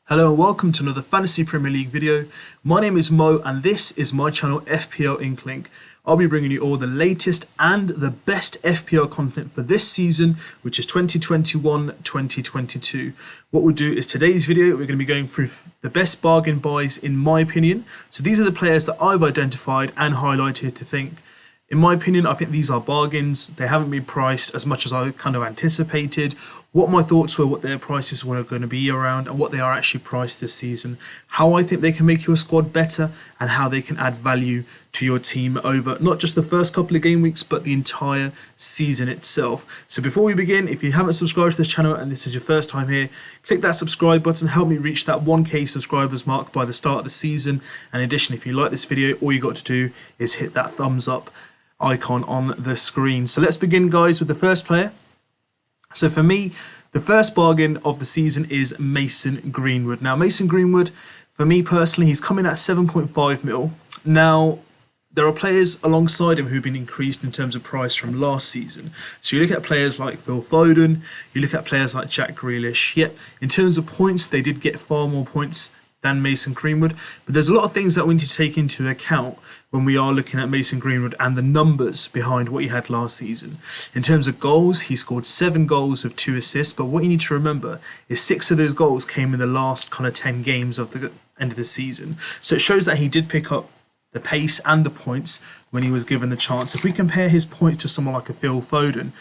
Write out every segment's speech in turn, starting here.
Hello and welcome to another Fantasy Premier League video. My name is Mo and this is my channel FPL Inklink. I'll be bringing you all the latest and the best FPL content for this season, which is 2021-2022. What we'll do is today's video, we're going to be going through the best bargain buys in my opinion. So these are the players that I've identified and highlighted to think, in my opinion, I think these are bargains. They haven't been priced as much as I kind of anticipated. What my thoughts were, what their prices were going to be around, and what they are actually priced this season. How I think they can make your squad better, and how they can add value to your team over not just the first couple of game weeks, but the entire season itself. So before we begin, if you haven't subscribed to this channel and this is your first time here, click that subscribe button. Help me reach that 1K subscribers mark by the start of the season. And in addition, if you like this video, all you got to do is hit that thumbs up icon on the screen. So let's begin, guys, with the first player. So for me, the first bargain of the season is Mason Greenwood. Now, Mason Greenwood, for me personally, he's coming at 7.5 mil. Now, there are players alongside him who've been increased in terms of price from last season. So you look at players like Phil Foden, you look at players like Jack Grealish. Yep, in terms of points, they did get far more points than Mason Greenwood, but there's a lot of things that we need to take into account when we are looking at Mason Greenwood and the numbers behind what he had last season. In terms of goals, he scored 7 goals with 2 assists, but what you need to remember is 6 of those goals came in the last kind of 10 games of the end of the season. So it shows that he did pick up the pace and the points when he was given the chance. If we compare his points to someone like a Phil Foden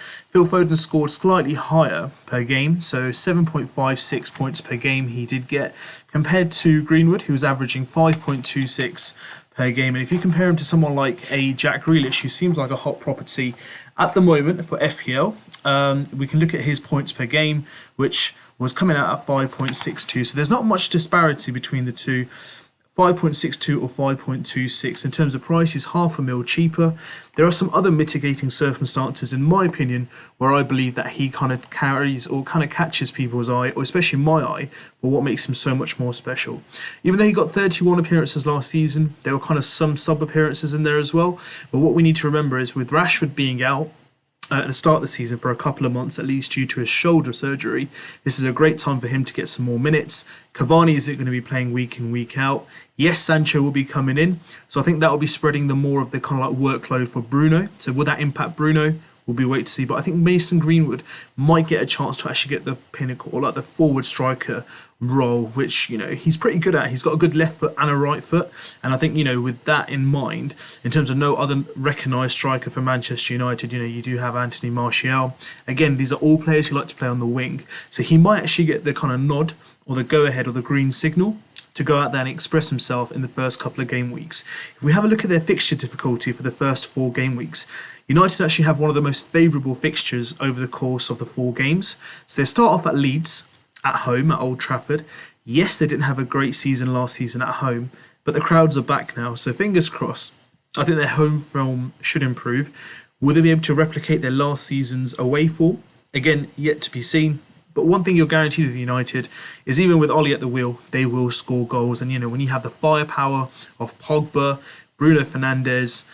scored slightly higher per game, so 7.56 points per game he did get, compared to Greenwood, who was averaging 5.26 per game. And if you compare him to someone like a Jack Grealish, who seems like a hot property at the moment for FPL, we can look at his points per game, which was coming out at 5.62. So there's not much disparity between the two. 5.62 or 5.26 in terms of price is half a mil cheaper. There are some other mitigating circumstances, in my opinion, where I believe that he kind of carries or kind of catches people's eye, or especially my eye, for what makes him so much more special. Even though he got 31 appearances last season, there were kind of some sub appearances in there as well. But what we need to remember is with Rashford being out at the start of the season for a couple of months at least due to his shoulder surgery, this is a great time for him to get some more minutes. Cavani is going to be playing week in, week out. Yes, Sancho will be coming in, so I think that will be spreading the more of the kind of like workload for Bruno. So will that impact Bruno? We'll be waiting to see, but I think Mason Greenwood might get a chance to actually get the pinnacle, or like the forward striker role, which, you know, he's pretty good at. He's got a good left foot and a right foot, and I think, you know, with that in mind, in terms of no other recognised striker for Manchester United, you know, you do have Anthony Martial. Again, these are all players who like to play on the wing, so he might actually get the kind of nod or the go-ahead or the green signal to go out there and express himself in the first couple of game weeks. If we have a look at their fixture difficulty for the first 4 game weeks, United actually have one of the most favourable fixtures over the course of the 4 games. So they start off at Leeds, at home, at Old Trafford. Yes, they didn't have a great season last season at home, but the crowds are back now, so fingers crossed. I think their home form should improve. Will they be able to replicate their last season's away form? Again, yet to be seen. But one thing you're guaranteed with United is even with Ollie at the wheel, they will score goals. And, you know, when you have the firepower of Pogba, Bruno Fernandes,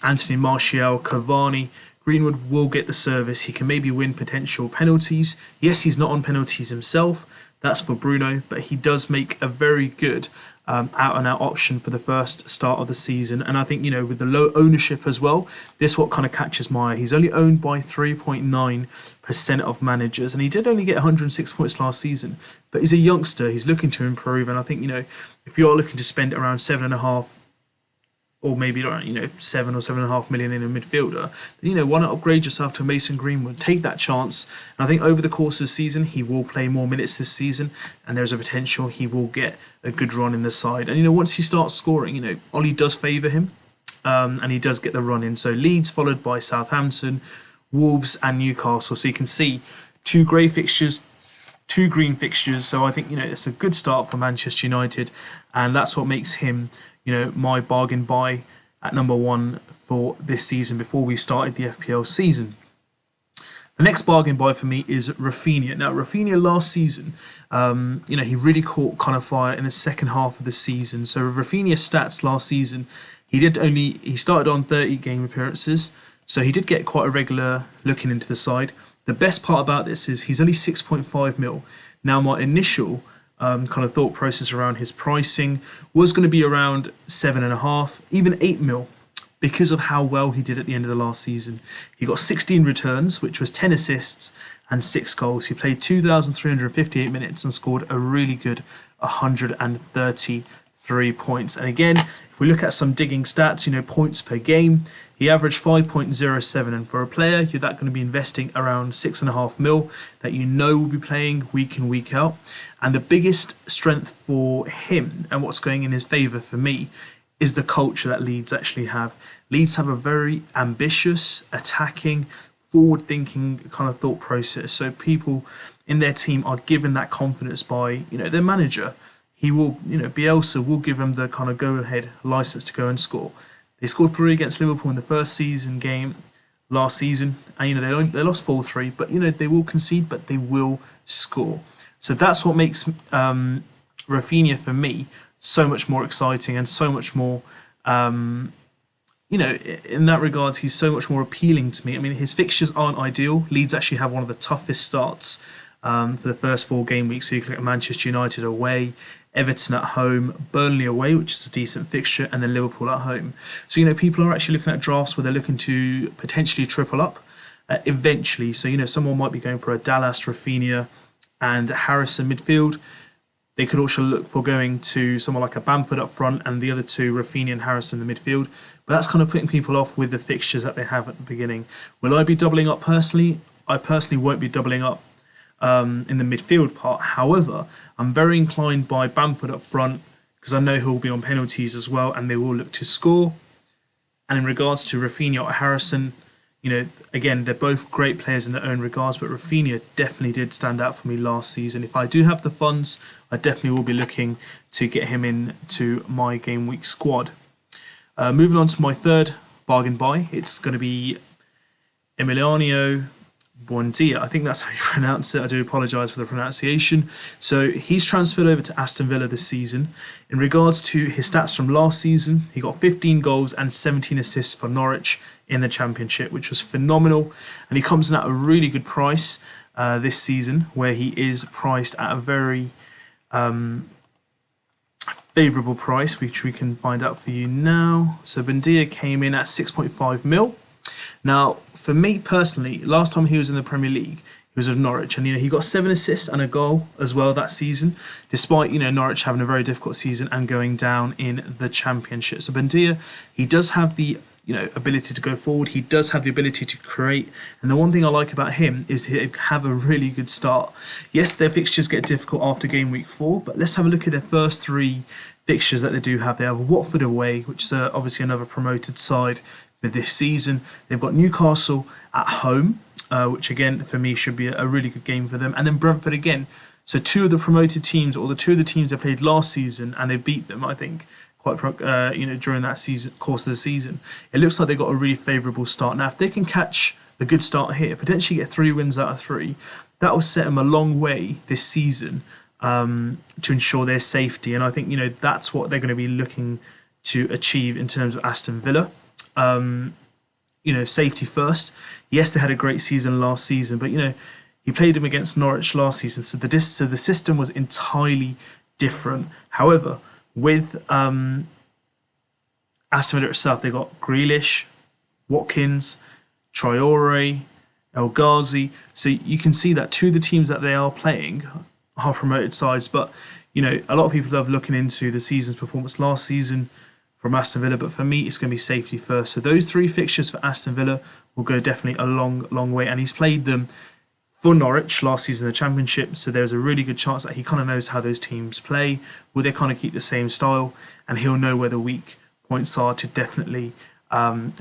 Anthony Martial, Cavani, Greenwood will get the service. He can maybe win potential penalties. Yes, he's not on penalties himself. That's for Bruno, but he does make a very good out-and-out option for the first start of the season. And I think, you know, with the low ownership as well, this what kind of catches my eye. He's only owned by 3.9% of managers, and he did only get 106 points last season. But he's a youngster. He's looking to improve, and I think, you know, if you're looking to spend around 7.5 or maybe, you know, 7 or 7.5 million in a midfielder, then, you know, why not upgrade yourself to Mason Greenwood? Take that chance. And I think over the course of the season, he will play more minutes this season, and there's a potential he will get a good run in the side. And, you know, once he starts scoring, you know, Ollie does favour him, and he does get the run in. So Leeds followed by Southampton, Wolves and Newcastle. So you can see 2 grey fixtures, 2 green fixtures. So I think, you know, it's a good start for Manchester United, and that's what makes him, you know, my bargain buy at number 1 for this season before we started the FPL season. The next bargain buy for me is Rafinha. Now, Rafinha last season, you know, he really caught kind of fire in the second half of the season. So Rafinha's stats last season, he started on 30 game appearances, so he did get quite a regular looking into the side. The best part about this is he's only 6.5 mil. Now, my initial kind of thought process around his pricing was going to be around 7.5, even 8 mil, because of how well he did at the end of the last season. He got 16 returns, which was 10 assists and 6 goals. He played 2,358 minutes and scored a really good 133 points. And again, if we look at some digging stats, points per game, he averaged 5.07. And for a player, you're that going to be investing around 6.5 mil that will be playing week in, week out. And the biggest strength for him and what's going in his favour for me is the culture that Leeds actually have. Leeds have a very ambitious, attacking, forward-thinking kind of thought process. So people in their team are given that confidence by, their manager. He will, Bielsa will give them the kind of go-ahead license to go and score. They scored 3 against Liverpool in the first season game last season, and they lost 4-3, but they will concede, but they will score. So that's what makes Rafinha for me so much more exciting and so much more, in that regards, he's so much more appealing to me. I mean, his fixtures aren't ideal. Leeds actually have one of the toughest starts for the first 4 game weeks. So you can look at Manchester United away, Everton at home, Burnley away, which is a decent fixture, and then Liverpool at home. So, people are actually looking at drafts where they're looking to potentially triple up eventually. So, someone might be going for a Dallas, Rafinha, and Harrison midfield. They could also look for going to someone like a Bamford up front and the other 2, Rafinha and Harrison in the midfield. But that's kind of putting people off with the fixtures that they have at the beginning. Will I be doubling up personally? I personally won't be doubling up in the midfield part. However, I'm very inclined by Bamford up front because I know he'll be on penalties as well and they will look to score. And in regards to Rafinha or Harrison, again, they're both great players in their own regards, but Rafinha definitely did stand out for me last season. If I do have the funds, I definitely will be looking to get him into my game week squad. Moving on to my third bargain buy, it's going to be Emiliano Buendia. I think that's how you pronounce it. I do apologise for the pronunciation. So he's transferred over to Aston Villa this season. In regards to his stats from last season, he got 15 goals and 17 assists for Norwich in the Championship, which was phenomenal. And he comes in at a really good price this season, where he is priced at a very favourable price, which we can find out for you now. So Buendia came in at 6.5 mil. Now, for me personally, last time he was in the Premier League, he was with Norwich, and he got 7 assists and a goal as well that season, despite Norwich having a very difficult season and going down in the Championship. So Buendia, he does have the ability to go forward. He does have the ability to create, and the one thing I like about him is he have a really good start. Yes, their fixtures get difficult after game week 4, but let's have a look at their first 3 fixtures that they do have. They have Watford away, which is obviously another promoted side for this season. They've got Newcastle at home, which again for me should be a really good game for them, and then Brentford again. So 2 of the promoted teams, or the 2 of the teams they played last season, and they beat them, I think, quite during that course of the season. It looks like they got a really favourable start. Now, if they can catch a good start here, potentially get 3 wins out of 3, that will set them a long way this season to ensure their safety. And I think that's what they're going to be looking to achieve in terms of Aston Villa. Safety first. Yes, they had a great season last season, but he played him against Norwich last season, so the system was entirely different. However, with Aston Villa itself, they got Grealish, Watkins, Traore, El Ghazi. So you can see that 2 of the teams that they are playing are promoted sides, but a lot of people are looking into the season's performance last season from Aston Villa, but for me, it's going to be safety first. So those 3 fixtures for Aston Villa will go definitely a long way. And he's played them for Norwich last season in the Championship, so there's a really good chance that he kind of knows how those teams play. Will they kind of keep the same style? And he'll know where the weak points are to definitely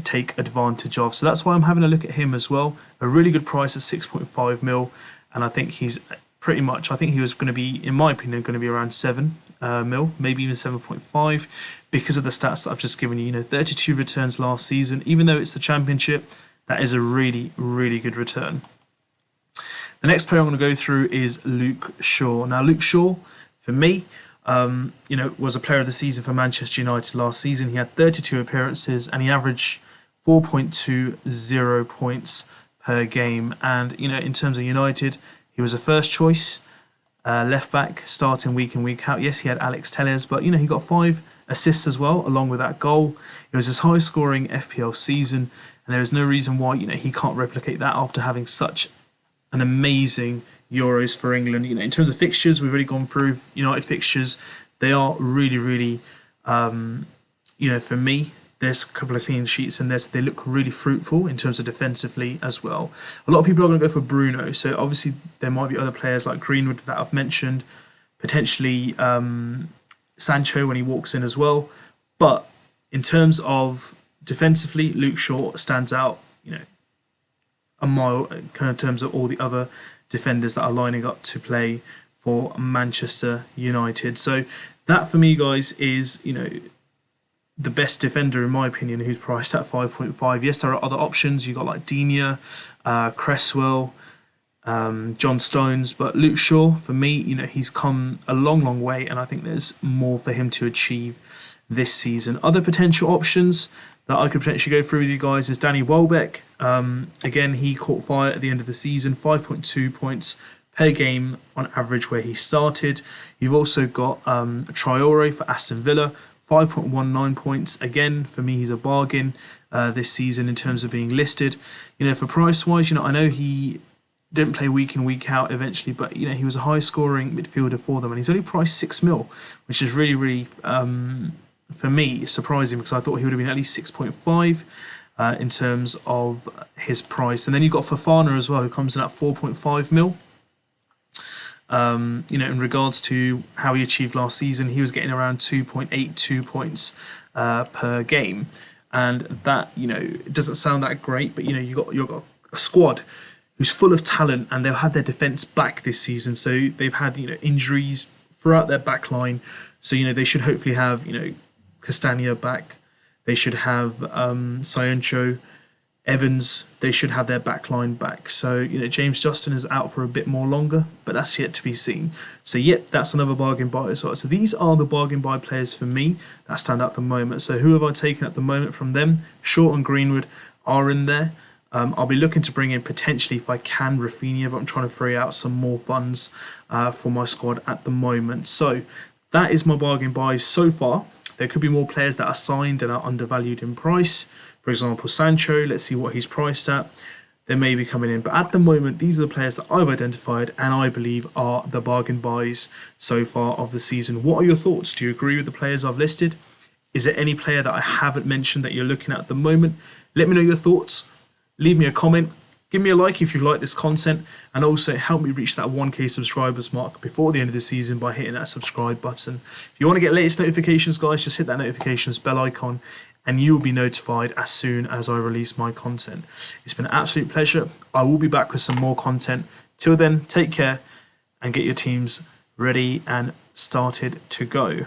take advantage of. So that's why I'm having a look at him as well. A really good price at 6.5 mil. And I think he's pretty much, I think he was going to be, in my opinion, going to be around 7 mil, maybe even 7.5, because of the stats that I've just given you. 32 returns last season. Even though it's the Championship, that is a really, really good return. The next player I'm going to go through is Luke Shaw. Now, Luke Shaw, for me, was a player of the season for Manchester United last season. He had 32 appearances and he averaged 4.20 points per game. And, in terms of United, he was a first choice left back, starting week in, week out. Yes, he had Alex Telles, but he got 5 assists as well, along with that goal. It was his highest scoring FPL season, and there is no reason why he can't replicate that after having such an amazing Euros for England. In terms of fixtures, we've already gone through United fixtures. They are really, really, for me, there's a couple of clean sheets and they look really fruitful in terms of defensively as well. A lot of people are going to go for Bruno, so obviously there might be other players like Greenwood that I've mentioned, potentially Sancho when he walks in as well. But in terms of defensively, Luke Shaw stands out, a mile in terms of all the other defenders that are lining up to play for Manchester United. So that for me, guys, is the best defender in my opinion, who's priced at 5.5. Yes, there are other options. You got like Digne, Cresswell, John Stones, but Luke Shaw for me, he's come a long, long way, and I think there's more for him to achieve this season. Other potential options that I could potentially go through with you guys is Danny Welbeck. Again, he caught fire at the end of the season, 5.2 points per game on average where he started. You've also got Traore for Aston Villa, 5.19 points. Again, for me, he's a bargain this season in terms of being listed. For price-wise, I know he didn't play week in, week out eventually, but he was a high-scoring midfielder for them, and he's only priced 6 mil, which is really, really, for me, surprising, because I thought he would have been at least 6.5 in terms of his price. And then you've got Fofana as well, who comes in at 4.5 mil. In regards to how he achieved last season, he was getting around 2.82 points per game, and that it doesn't sound that great, but you've got a squad who's full of talent, and they'll have their defence back this season. So they've had injuries throughout their back line, so they should hopefully have Castagna back. They should have Sancho, Evans, they should have their back line back. So, James Justin is out for a bit more longer, but that's yet to be seen. So, yep, that's another bargain buy as well. So, these are the bargain buy players for me that stand out at the moment. So, who have I taken at the moment from them? Shaw and Greenwood are in there. I'll be looking to bring in potentially, if I can, Rafinha, but I'm trying to free out some more funds for my squad at the moment. So, that is my bargain buys so far. There could be more players that are signed and are undervalued in price. For example, Sancho, let's see what he's priced at. They may be coming in. But at the moment, these are the players that I've identified and I believe are the bargain buys so far of the season. What are your thoughts? Do you agree with the players I've listed? Is there any player that I haven't mentioned that you're looking at the moment? Let me know your thoughts. Leave me a comment. Give me a like if you like this content, and also help me reach that 1K subscribers mark before the end of the season by hitting that subscribe button. If you want to get latest notifications, guys, just hit that notifications bell icon and you will be notified as soon as I release my content. It's been an absolute pleasure. I will be back with some more content. Till then, take care and get your teams ready and started to go.